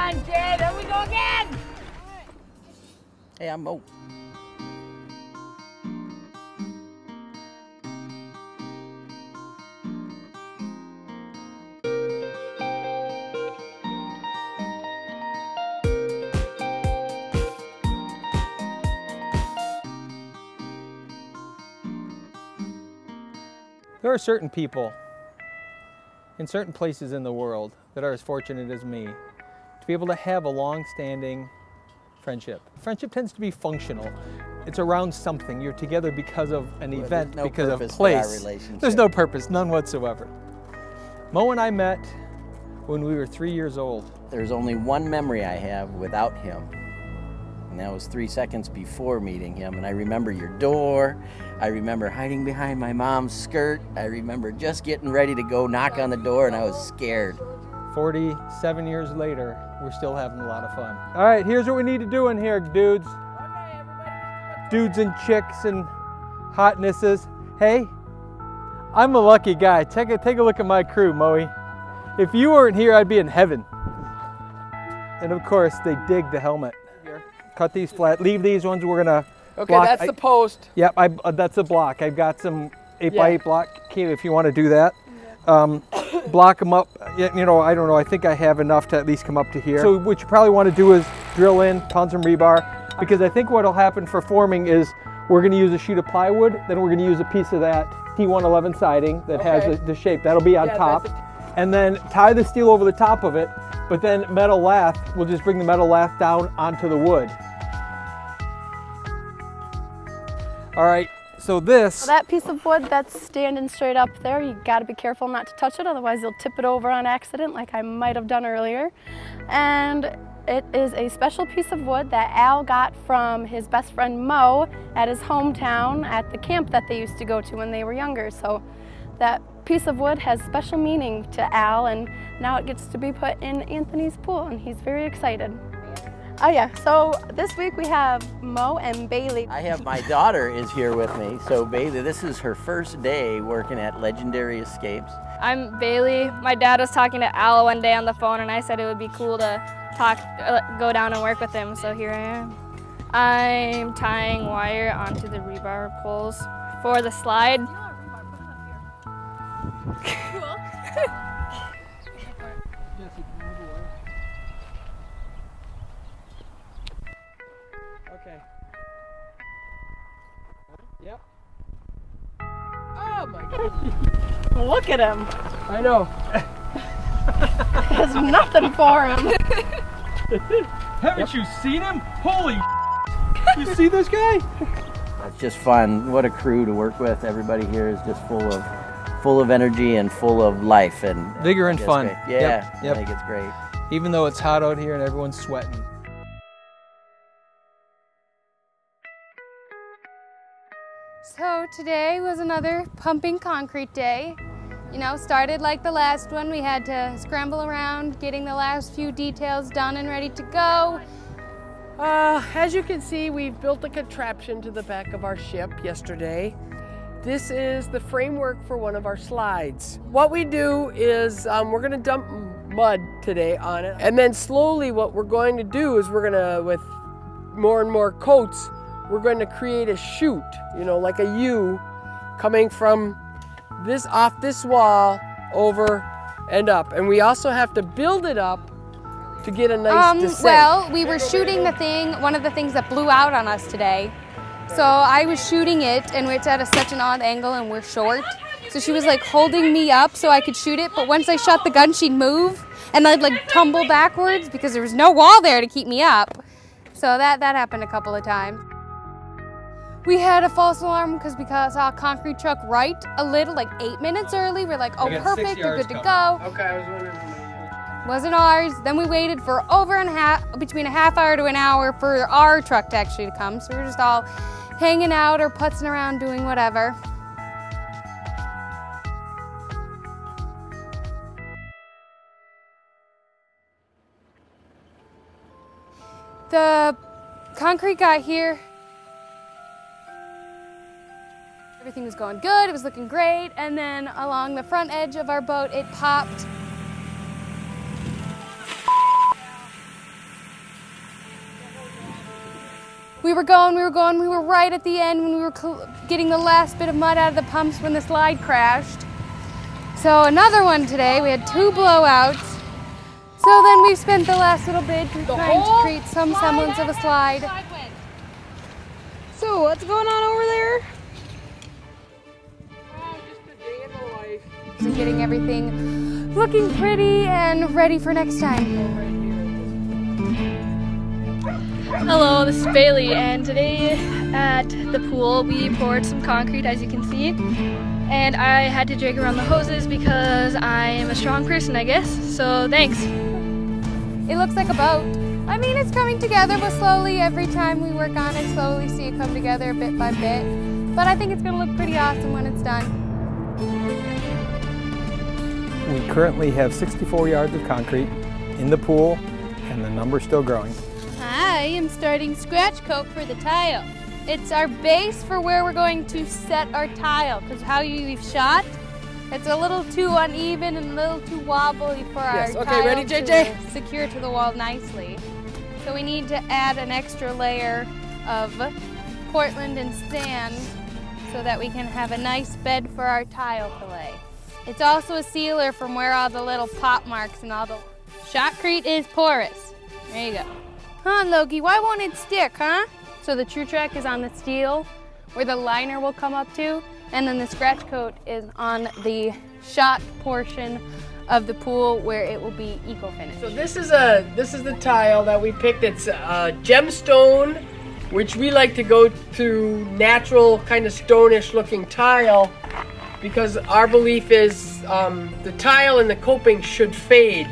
on, Jay. There we go again. Hey, I'm Mo. There are certain people in certain places in the world that are as fortunate as me to be able to have a long-standing friendship. Friendship tends to be functional. It's around something. You're together because of an event, because of place. There's no purpose, none whatsoever. Mo and I met when we were 3 years old. There's only one memory I have without him, and that was 3 seconds before meeting him. And I remember your door. I remember hiding behind my mom's skirt. I remember just getting ready to go knock on the door, and I was scared. 47 years later, we're still having a lot of fun. All right, here's what we need to do in here, dudes. Dudes and chicks and hotnesses. Hey, I'm a lucky guy. Take a look at my crew, Moe. If you weren't here, I'd be in heaven. And of course, they dig the helmet. Cut these flat, leave these ones. We're gonna block. That's the post. Yep, that's the block. I've got some 8x8 block, Kate, if you want to do that. Block them up. You know, I don't know. I think I have enough to at least come up to here. So what you probably want to do is drill in, pound some rebar, because I think what'll happen for forming is we're going to use a sheet of plywood, then we're going to use a piece of that T111 siding that has the shape. That'll be on top. And then tie the steel over the top of it, but then metal lath, we'll just bring the metal lath down onto the wood. All right, so this. Well, that piece of wood that's standing straight up there, you gotta be careful not to touch it, otherwise you'll tip it over on accident like I might have done earlier. And it is a special piece of wood that Al got from his best friend Mo at his hometown at the camp that they used to go to when they were younger. So that piece of wood has special meaning to Al, and now it gets to be put in Anthony's pool, and he's very excited. Oh yeah, so this week we have Mo and Bailey. I have my daughter is here with me. So Bailey, this is her first day working at Legendary Escapes. I'm Bailey. My dad was talking to Al one day on the phone, and I said it would be cool to go down and work with him, so here I am. I'm tying wire onto the rebar poles for the slide. Cool. Okay. Yep. Oh my God. Look at him. I know. There's nothing for him. Haven't you seen him? Holy you see this guy? It's just fun. What a crew to work with. Everybody here is just full of energy and full of life and vigor and fun. Great. Yeah, yep. I think it's great. Even though it's hot out here and everyone's sweating. So today was another pumping concrete day. You know, started like the last one. We had to scramble around getting the last few details done and ready to go. As you can see, we've built a contraption to the back of our ship yesterday. This is the framework for one of our slides. What we do is we're gonna dump mud today on it, and then slowly what we're going to do is we're gonna, with more and more coats, we're going to create a chute, you know, like a U coming from off this wall over and up. And we also have to build it up to get a nice descent. Well, we were shooting the thing, one of the things that blew out on us today. So I was shooting it, and it's at such an odd angle, and we're short. So she was like holding me up so I could shoot it, but once I shot the gun, she'd move, and I'd like tumble backwards because there was no wall there to keep me up. So that happened a couple of times. We had a false alarm because we saw a concrete truck right a little, like 8 minutes early. We're like, oh, perfect, we're good to go. Okay, I was wondering. Wasn't ours. Then we waited for between a half hour to an hour for our truck to actually come. So we were just all hanging out or putzing around doing whatever. The concrete got here. Everything was going good, it was looking great, and then along the front edge of our boat, it popped. We were going, we were right at the end when we were getting the last bit of mud out of the pumps when the slide crashed. So another one today, we had 2 blowouts. So then we spent the last little bit trying to create some semblance of a slide. So what's going on over there? Just a day in the life. So getting everything looking pretty and ready for next time. Hello, this is Bailey, and today at the pool we poured some concrete, as you can see, and I had to drag around the hoses because I am a strong person, I guess, so thanks. It looks like a boat. I mean, it's coming together, but slowly every time we work on it, slowly see it come together bit by bit. But I think it's gonna look pretty awesome when it's done. We currently have 64 yards of concrete in the pool, and the number's still growing. I am starting scratch coat for the tile. It's our base for where we're going to set our tile, because how we've shot, it's a little too uneven and a little too wobbly for our tile ready, JJ? to secure to the wall nicely. So we need to add an extra layer of Portland and sand so that we can have a nice bed for our tile to lay. It's also a sealer from where all the little pop marks and all the shotcrete is porous. There you go. Huh, Loki, why won't it stick, huh? So the True Track is on the steel where the liner will come up to, and then the scratch coat is on the shot portion of the pool where it will be eco-finished. So this is the tile that we picked. It's a gemstone, which we like to go to natural kind of stone-ish looking tile because our belief is the tile and the coping should fade.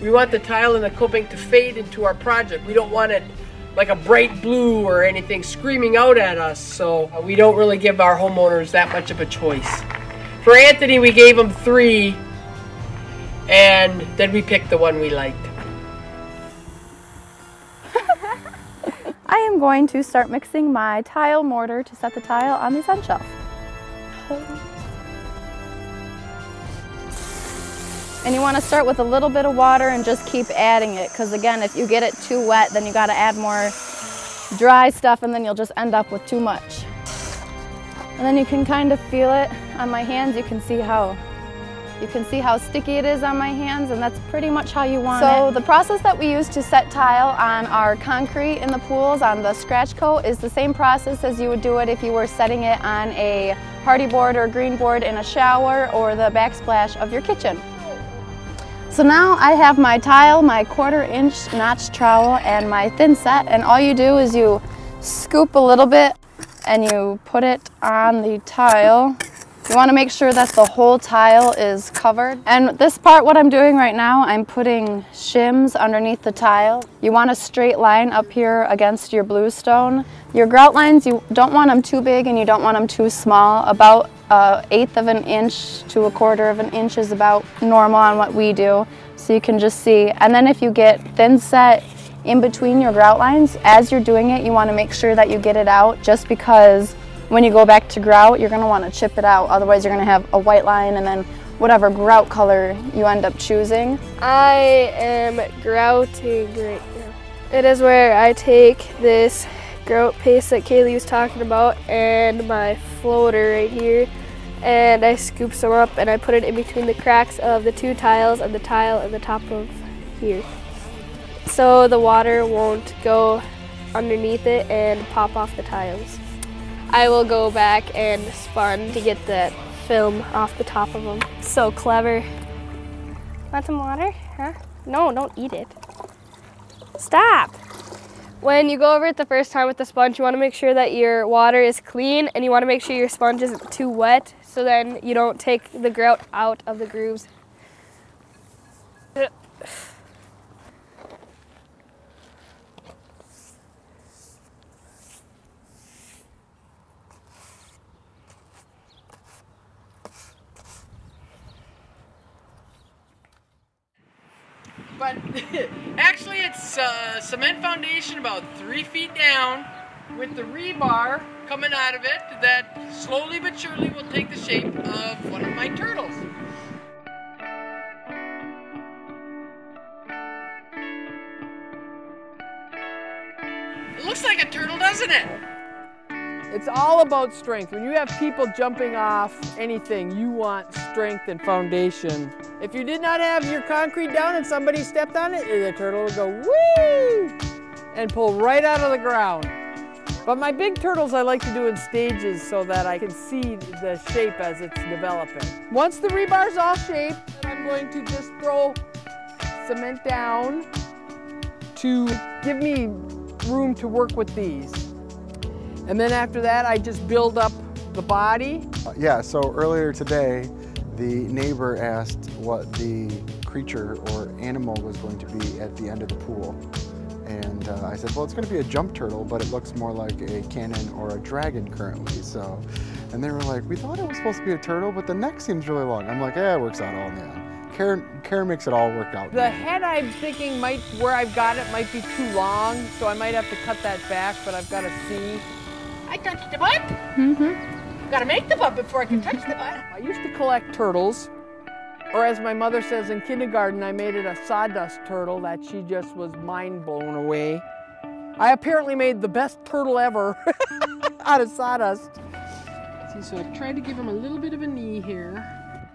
We want the tile and the coping to fade into our project. We don't want it like a bright blue or anything screaming out at us, so we don't really give our homeowners that much of a choice. For Anthony, we gave him 3, and then we picked the one we liked. I am going to start mixing my tile mortar to set the tile on the sun shelf. And you want to start with a little bit of water and just keep adding it, because again, if you get it too wet, then you got to add more dry stuff and then you'll just end up with too much. And then you can kind of feel it on my hands. You can see how sticky it is on my hands, and that's pretty much how you want it. So the process that we use to set tile on our concrete in the pools on the scratch coat is the same process as you would do it if you were setting it on a hardy board or green board in a shower or the backsplash of your kitchen. So now I have my tile, my 1/4 inch notch trowel, and my thin set, and all you do is you scoop a little bit and you put it on the tile. You want to make sure that the whole tile is covered. And this part, what I'm doing right now, I'm putting shims underneath the tile. You want a straight line up here against your bluestone. Your grout lines, you don't want them too big and you don't want them too small. About 1/8 of an inch to 1/4 of an inch is about normal on what we do. So you can just see. And then if you get thin set in between your grout lines, as you're doing it, you want to make sure that you get it out, just because when you go back to grout, you're going to want to chip it out. Otherwise, you're going to have a white line and then whatever grout color you end up choosing. I am grouting right now. It is where I take this grout paste that Kaylee was talking about and my floater right here, and I scoop some up and I put it in between the cracks of the 2 tiles and the tile in the top of here, so the water won't go underneath it and pop off the tiles. I will go back and spun to get that film off the top of them. So clever. Want some water? Huh? No, don't eat it. Stop! When you go over it the first time with the sponge, you want to make sure that your water is clean and you want to make sure your sponge isn't too wet, so then you don't take the grout out of the grooves. But actually it's a cement foundation about 3 feet down with the rebar coming out of it that slowly but surely will take the shape of one of my turtles. It looks like a turtle, doesn't it? It's all about strength. When you have people jumping off anything, you want strength and foundation. If you did not have your concrete down and somebody stepped on it, the turtle would go woo and pull right out of the ground. But my big turtles I like to do in stages so that I can see the shape as it's developing. Once the rebar's all shaped, I'm going to just throw cement down to give me room to work with these. And then after that, I just build up the body. Yeah, so earlier today, the neighbor asked what the creature or animal was going to be at the end of the pool. And I said, well, it's going to be a jump turtle, but it looks more like a cannon or a dragon currently. So, and they were like, we thought it was supposed to be a turtle, but the neck seems really long. I'm like, yeah, it works out all in the end. Karen makes it all work out. The head I'm thinking where I've got it might be too long, so I might have to cut that back, but I've got to see. I touched the butt. Mm-hmm. Got to make the butt before I can touch the butt. I used to collect turtles, or as my mother says in kindergarten, I made it a sawdust turtle that she just was mind blown away. I apparently made the best turtle ever out of sawdust. See, so I've tried to give him a little bit of a knee here.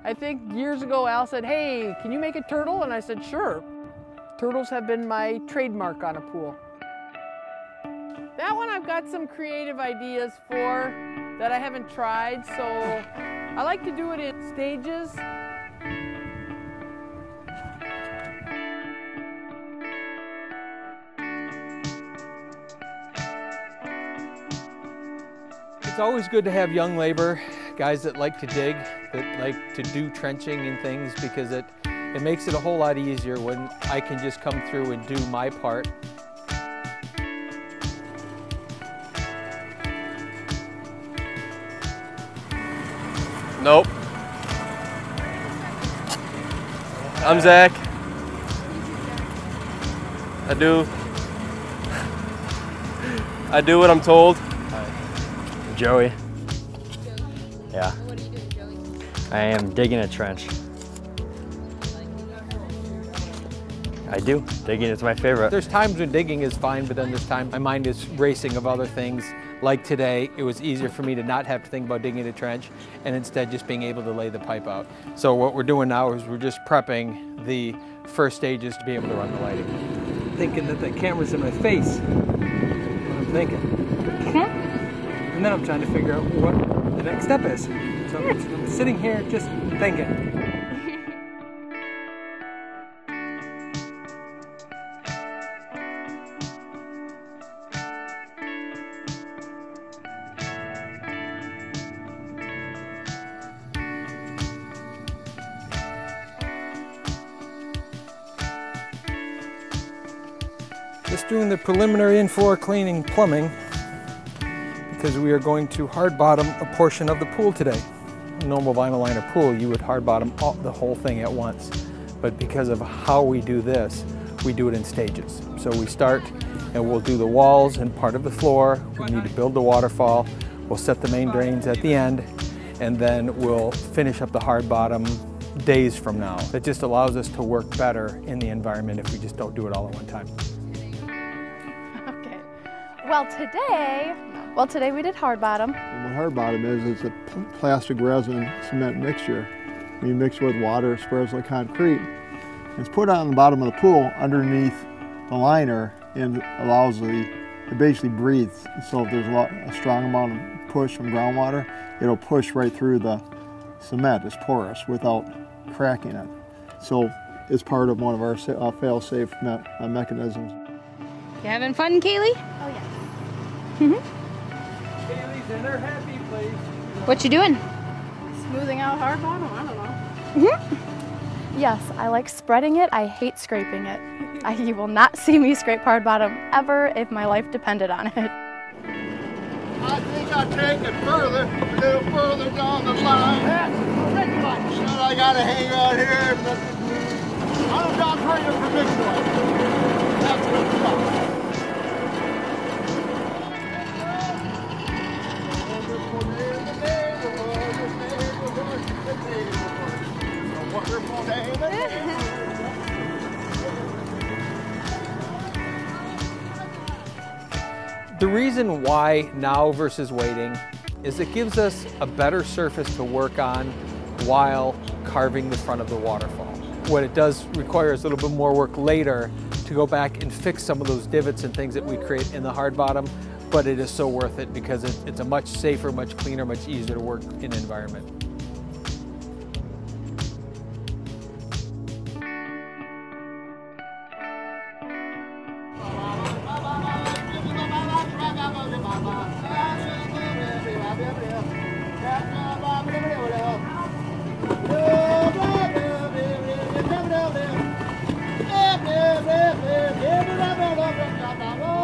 I think years ago Al said, hey, can you make a turtle? And I said, sure. Turtles have been my trademark on a pool. That one I've got some creative ideas for that I haven't tried, so I like to do it in stages. It's always good to have young labor, guys that like to dig, that like to do trenching and things, because it makes it a whole lot easier when I can just come through and do my part. Nope. I'm Zach. I do what I'm told. Joey. Yeah. What are you doing, Joey? I am digging a trench. I do. Digging is my favorite. There's times when digging is fine, but then there's times my mind is racing of other things. Like today, it was easier for me to not have to think about digging a trench and instead just being able to lay the pipe out. So what we're doing now is we're just prepping the first stages to be able to run the lighting. Thinking that the camera's in my face, what I'm thinking. And then I'm trying to figure out what the next step is. So I'm sitting here just thinking. Just doing the preliminary in-floor cleaning plumbing because we are going to hard bottom a portion of the pool today. A normal vinyl liner pool, you would hard bottom the whole thing at once. But because of how we do this, we do it in stages. So we start and we'll do the walls and part of the floor. We need to build the waterfall. We'll set the main drains at the end, and then we'll finish up the hard bottom days from now. It just allows us to work better in the environment if we just don't do it all at one time. Okay. Well, today we did hard bottom. And what hard bottom is, it's a plastic resin cement mixture. You mix it with water, spreads like concrete. It's put on the bottom of the pool underneath the liner and allows it basically breathes. So if there's a strong amount of push from groundwater, it'll push right through the cement. It's porous without cracking it. So it's part of one of our fail-safe mechanisms. You having fun, Kaylee? Oh yeah. Kaylee's in her happy place. What you doing? Smoothing out hard bottom? I don't know. Yes, I like spreading it. I hate scraping it. You will not see me scrape hard bottom ever if my life depended on it. I think I'll take it further, a little further down the line. Said I gotta hang out here. I'm not afraid of predicament. That's what's up. The reason why now versus waiting is it gives us a better surface to work on while carving the front of the waterfall. What it does require is a little bit more work later to go back and fix some of those divots and things that we create in the hard bottom, but it is so worth it because it's a much safer, much cleaner, much easier to work in environment.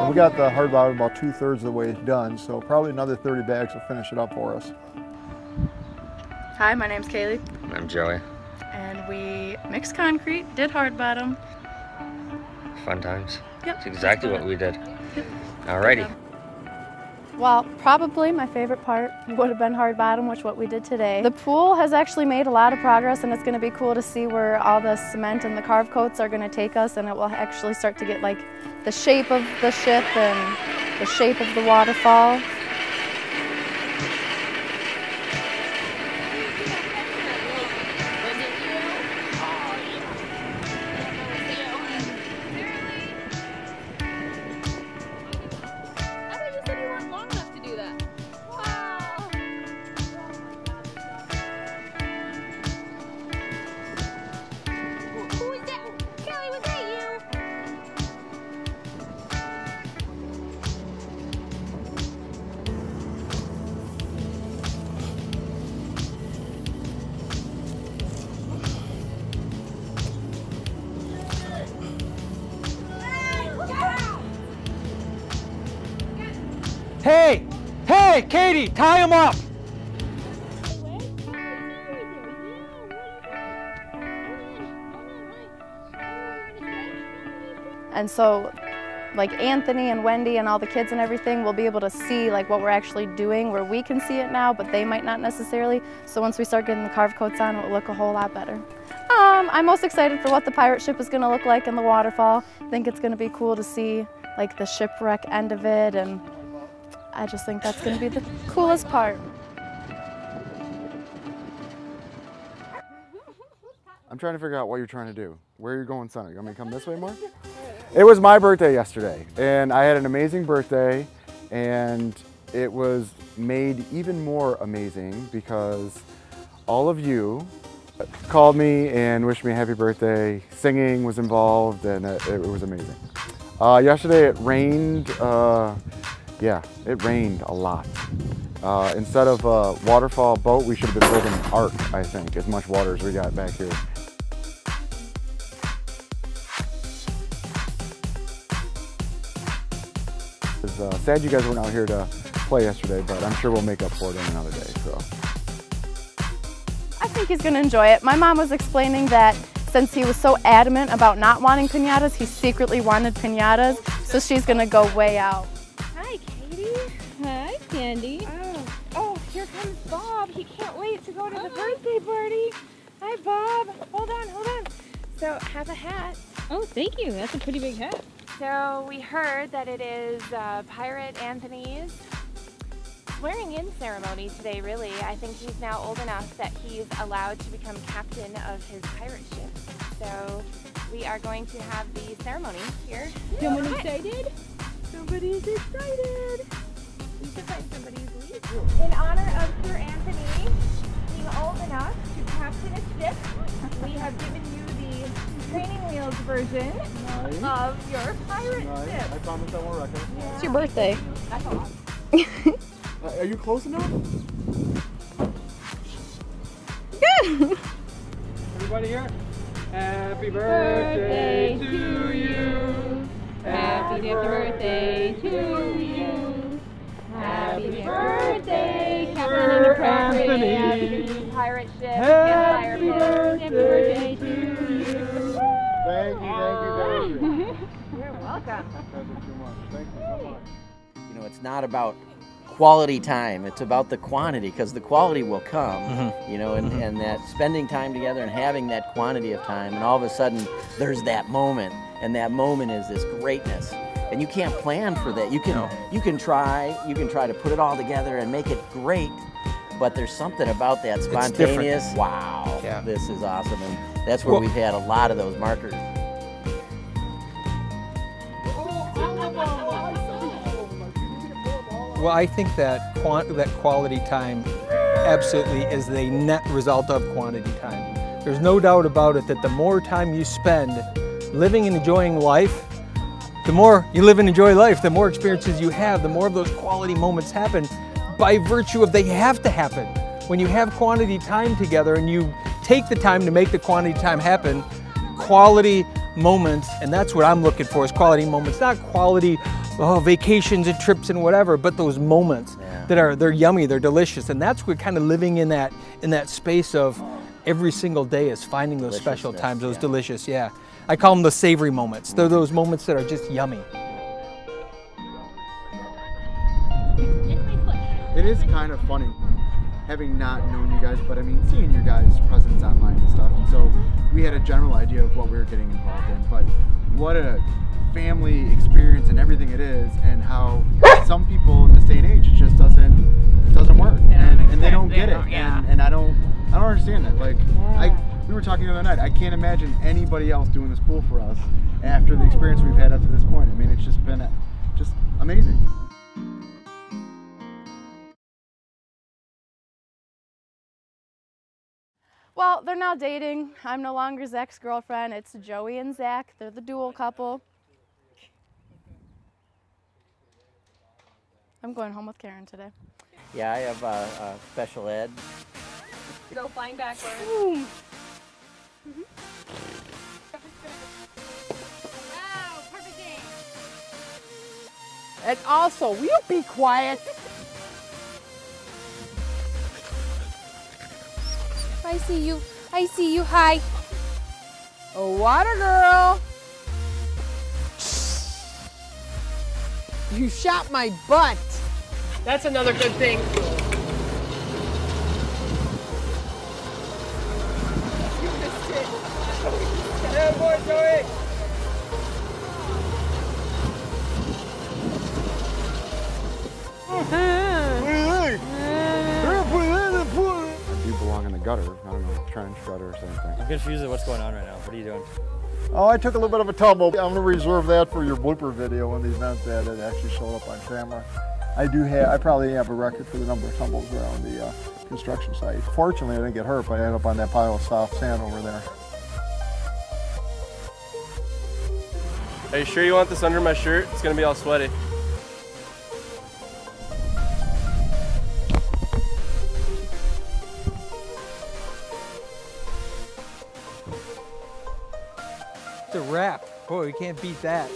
We got the hard bottom about 2/3 of the way done, so probably another 30 bags will finish it up for us. Hi, my name's Kaylee. I'm Joey. And we mixed concrete, did hard bottom. Fun times. Yep. That's exactly what we did. Yep. Alrighty. Well, probably my favorite part would have been hard bottom, which what we did today. The pool has actually made a lot of progress, and it's going to be cool to see where all the cement and the carve coats are going to take us, and it will actually start to get like the shape of the ship and the shape of the waterfall. Hey! Hey, Katie, tie him up! And so, like Anthony and Wendy and all the kids and everything will be able to see like what we're actually doing, where we can see it now, but they might not necessarily. So once we start getting the carve coats on, it will look a whole lot better. I'm most excited for what the pirate ship is going to look like in the waterfall. I think it's going to be cool to see like the shipwreck end of it, and I just think that's going to be the coolest part. I'm trying to figure out what you're trying to do. Where are you going, son? You want me to come this way more? It was my birthday yesterday, and I had an amazing birthday, and it was made even more amazing because all of you called me and wished me a happy birthday. Singing was involved, and it was amazing. Yesterday it rained. Yeah, it rained a lot. Instead of a waterfall boat, we should have been building an ark, I think, as much water as we got back here. It's sad you guys weren't out here to play yesterday, but I'm sure we'll make up for it in another day. So. I think he's going to enjoy it. My mom was explaining that since he was so adamant about not wanting piñatas, he secretly wanted piñatas, so she's going to go way out. Hi, Katie. Hi, Candy. Oh, here comes Bob. He can't wait to go to the birthday party. Hi, Bob. Hold on. So, have a hat. Oh, thank you. That's a pretty big hat. So, we heard that it is Pirate Anthony's swearing-in ceremony today, really. I think he's now old enough that he's allowed to become captain of his pirate ship. So, we are going to have the ceremony here. Someone excited? Somebody's excited. We should find somebody who's lead. In honor of Sir Anthony being old enough to captain a ship, we have given you the training wheels version of your pirate ship. I promise I won't wreck it. Yeah. It's your birthday. That's a lot. Are you close enough? Good. Everybody here? Happy birthday to you. Happy birthday to you. Happy birthday, Captain and Appropriate. Pirate ship. Happy birthday to you. Thank you. You're welcome. Thank you so much. You know, it's not about quality time, it's about the quantity, because the quality will come, you know, and that spending time together and having that quantity of time, and all of a sudden there's that moment, and that moment is this greatness. And you can't plan for that. You can try to put it all together and make it great, but there's something about that spontaneous, wow, yeah, this is awesome. And that's where we've had a lot of those markers. Well, I think that quality time absolutely is the net result of quantity time. There's no doubt about it that the more time you spend living and enjoying life, the more you live and enjoy life, the more experiences you have, the more of those quality moments happen by virtue of they have to happen. When you have quantity time together and you take the time to make the quantity time happen, quality moments, and that's what I'm looking for, is quality moments, not quality vacations and trips and whatever, but those moments that they're yummy, they're delicious, and that's what kind of living in that space of every single day is finding those special times, those delicious, yeah. I call them the savory moments. They're those moments that are just yummy. It is kind of funny, having not known you guys, but I mean, seeing your guys' presence online and stuff, and so we had a general idea of what we were getting involved in, but what a family experience and everything it is, and how some people in this day and age, it just doesn't work, and they don't get it, and I don't understand that. Like, we were talking the other night, I can't imagine anybody else doing this pool for us after the experience we've had up to this point. I mean, it's just been just amazing. Well, they're now dating. I'm no longer Zach's girlfriend. It's Joey and Zach. They're the dual couple. I'm going home with Karen today. Yeah, I have special ed. Go flying backwards. Boom. Wow, perfect game. And also, will you be quiet? I see you. I see you. Hi. A water girl. You shot my butt. That's another good thing. Yeah, boy, Joey. I do belong in the gutter. I don't know, trench, gutter, or something. I'm confused at what's going on right now. What are you doing? Oh, I took a little bit of a tumble. I'm going to reserve that for your blooper video in the event that it actually showed up on camera. I probably have a record for the number of tumbles around the construction site. Fortunately, I didn't get hurt, but I ended up on that pile of soft sand over there. Are you sure you want this under my shirt? It's gonna be all sweaty. It's a wrap. Boy, you can't beat that.